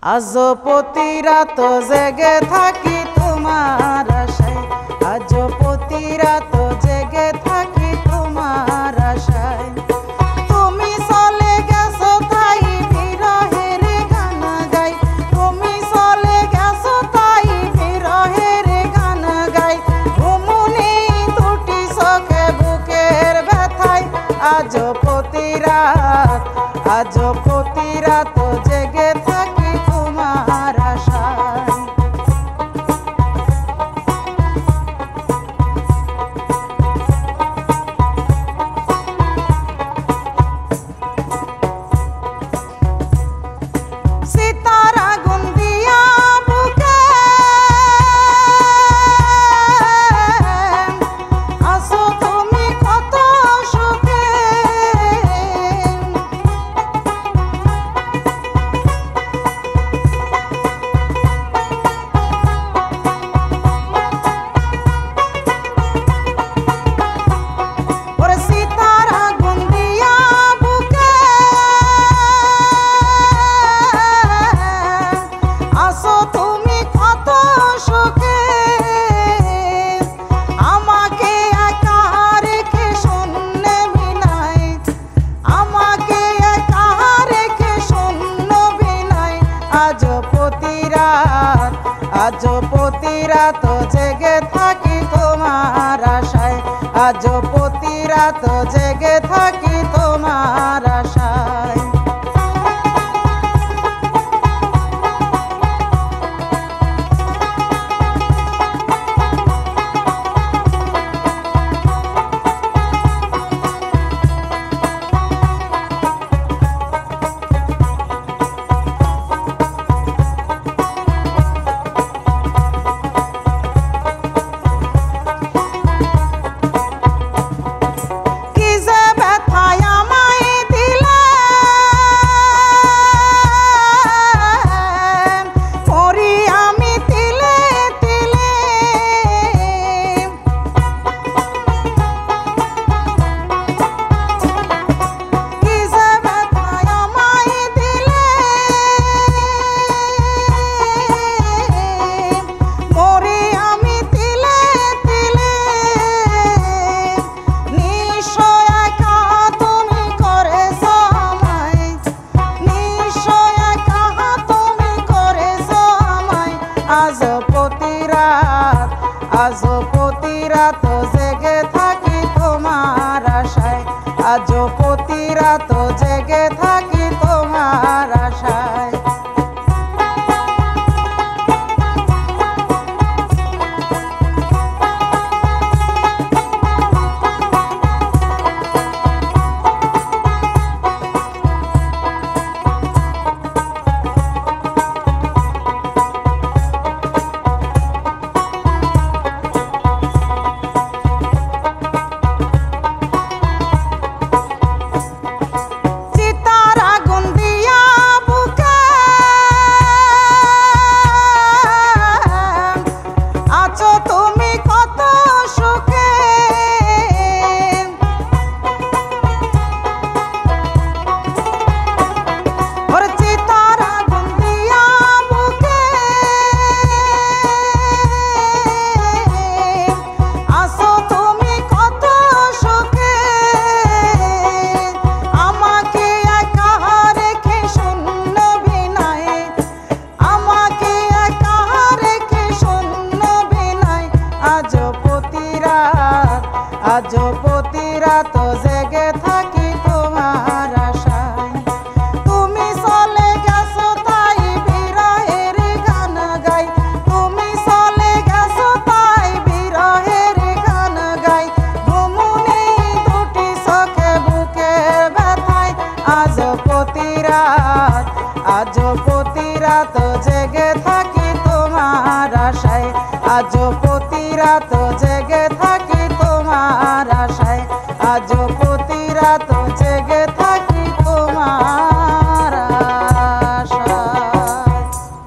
আজ প্রতি রাত জেগে থাকি তোমার আশায়, আজ প্রতি রাত জেগে থাকি তোমার আশায়। তুমি চলে গেছো তাই বিরহের গান গাই, তুমি চলে গেছো তাই বিরহের গান গাই। ঘুমুনি দুটি চোখে বুকের ব্যথায়, আজ প্রতি রাত, আজ প্রতি রাত জেগে থাকি তোমার আশায়। সীতার আগুন দিয়া বুকে আসো তুমি কত সুখে, ওরে সীতার আগুন দিয়া বুকে আসো তুমি কত সুখে। আমাকে একা রেখে শূন্য বিনায়, আমাকে একা রেখে শূন্য বিনায়। আজ প্রতি রাত, আজ প্রতি রাত জেগে থাকি তোমার আশায়, আজ প্রতি রাত জেগে থাকি তোমার আশায়। কি যে ব্যথায় আমায় দিলে, মরি আমি তিলে তিলে। কি যে ব্যথায় আমায় দিলে, মরি আমি তিলে তিলে। নিশ্চয় একা তুমি করেছো আমায়, নিশ্চয় একা তুমি করেছো আমায়। আজ প্রতি রাত, আজ প্রতি রাত জেগে থাকি তোমার আশায়, আজ প্রতি রাত জেগে থাকি তোমার আশায়। সীতার আগুন দিয়া বুকে আছো তুমি কত সুখে। ওরে সীতার আগুন দিয়া বুকে আসো তুমি কত সুখে। আমাকে একা রেখে শূন্য বিনায়, আমাকে একা রেখে শূন্য বিনায়। আজ প্রতি রাত, আজ প্রতি রাত জেগে থাকি তোমার আশায়। তুমি চলে গেছো তাই বিরহের গান গাই, তুমি চলে গেছো তাই বিরহের গান গাই। ঘুমুনি দুটি চোখে বুকের ব্যথায়, আজ প্রতি রাত, আজ প্রতি রাত জেগে থাকি তোমার আশায়, আজ প্রতি রাত